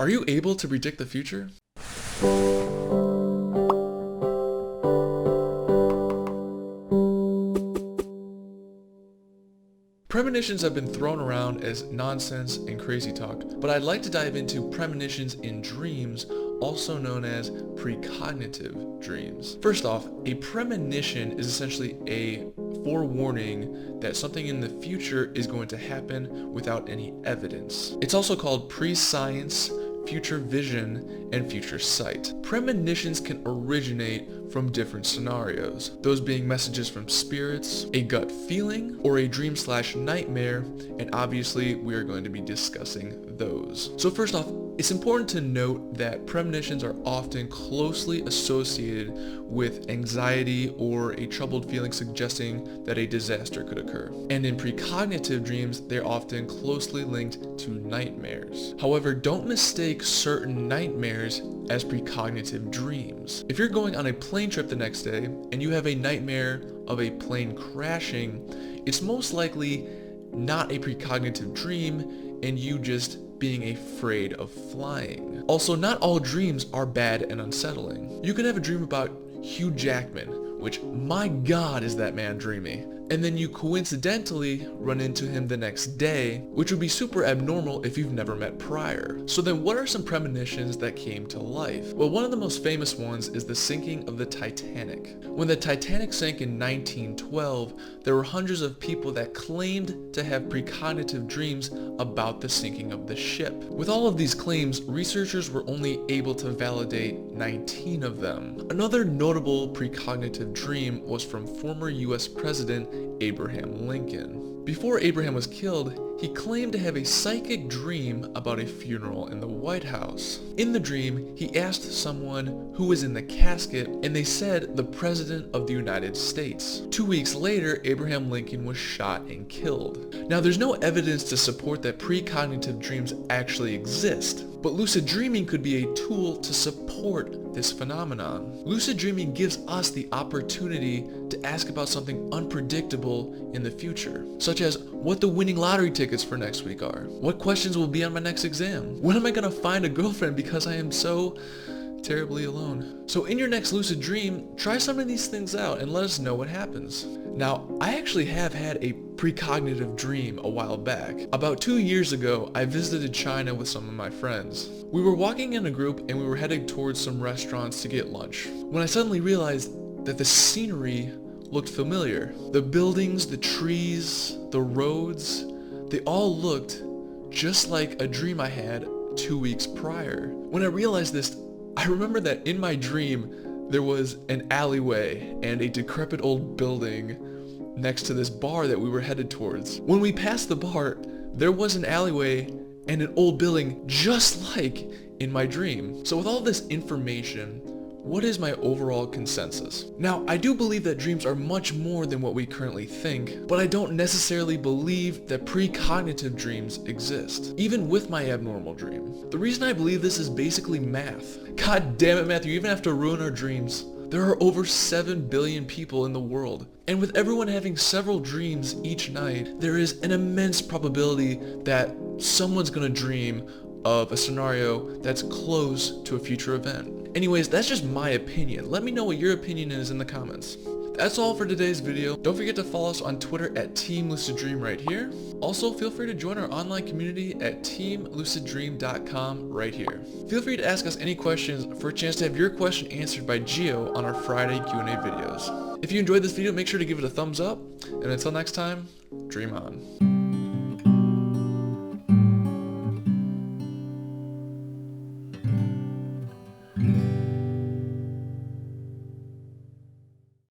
Are you able to predict the future? Premonitions have been thrown around as nonsense and crazy talk, but I'd like to dive into premonitions in dreams, also known as precognitive dreams. First off, a premonition is essentially a forewarning that something in the future is going to happen without any evidence. It's also called prescience, future vision, and future sight. Premonitions can originate from different scenarios, those being messages from spirits, a gut feeling, or a dream/nightmare, and obviously we are going to be discussing those. So first off, it's important to note that premonitions are often closely associated with anxiety or a troubled feeling suggesting that a disaster could occur. And in precognitive dreams, they're often closely linked to nightmares. However, don't mistake certain nightmares as precognitive dreams. If you're going on a plane trip the next day and you have a nightmare of a plane crashing, it's most likely not a precognitive dream and you just being afraid of flying. Also, not all dreams are bad and unsettling. You can have a dream about Hugh Jackman, which, my God, is that man dreamy. And then you coincidentally run into him the next day, which would be super abnormal if you've never met prior. So then what are some premonitions that came to life? Well, one of the most famous ones is the sinking of the Titanic. When the Titanic sank in 1912, there were hundreds of people that claimed to have precognitive dreams about the sinking of the ship. With all of these claims, researchers were only able to validate 19 of them. Another notable precognitive dream was from former US President Abraham Lincoln. Before Abraham was killed, he claimed to have a psychic dream about a funeral in the White House. In the dream, he asked someone who was in the casket, and they said the President of the United States. 2 weeks later, Abraham Lincoln was shot and killed. Now, there's no evidence to support that precognitive dreams actually exist, but lucid dreaming could be a tool to support this phenomenon. Lucid dreaming gives us the opportunity to ask about something unpredictable in the future, such as what the winning lottery tickets for next week are, what questions will be on my next exam, when am I gonna find a girlfriend because I am so terribly alone. So in your next lucid dream, try some of these things out and let us know what happens. Now, I actually have had a precognitive dream a while back. About 2 years ago, I visited China with some of my friends. We were walking in a group and we were heading towards some restaurants to get lunch, when I suddenly realized that the scenery looked familiar. The buildings, the trees, the roads, they all looked just like a dream I had 2 weeks prior. When I realized this, I remember that in my dream, there was an alleyway and a decrepit old building next to this bar that we were headed towards. When we passed the bar, there was an alleyway and an old building just like in my dream. So with all this information, what is my overall consensus? Now, I do believe that dreams are much more than what we currently think, but I don't necessarily believe that precognitive dreams exist, even with my abnormal dream. The reason I believe this is basically math. God damn it, Matthew, you even have to ruin our dreams. There are over 7 billion people in the world, and with everyone having several dreams each night, there is an immense probability that someone's gonna dream of a scenario that's close to a future event. Anyways, that's just my opinion. Let me know what your opinion is in the comments. That's all for today's video. Don't forget to follow us on Twitter at Team Lucid Dream right here. Also, feel free to join our online community at teamluciddream.com right here. Feel free to ask us any questions for a chance to have your question answered by Gio on our Friday Q&A videos. If you enjoyed this video, make sure to give it a thumbs up, and until next time, dream on.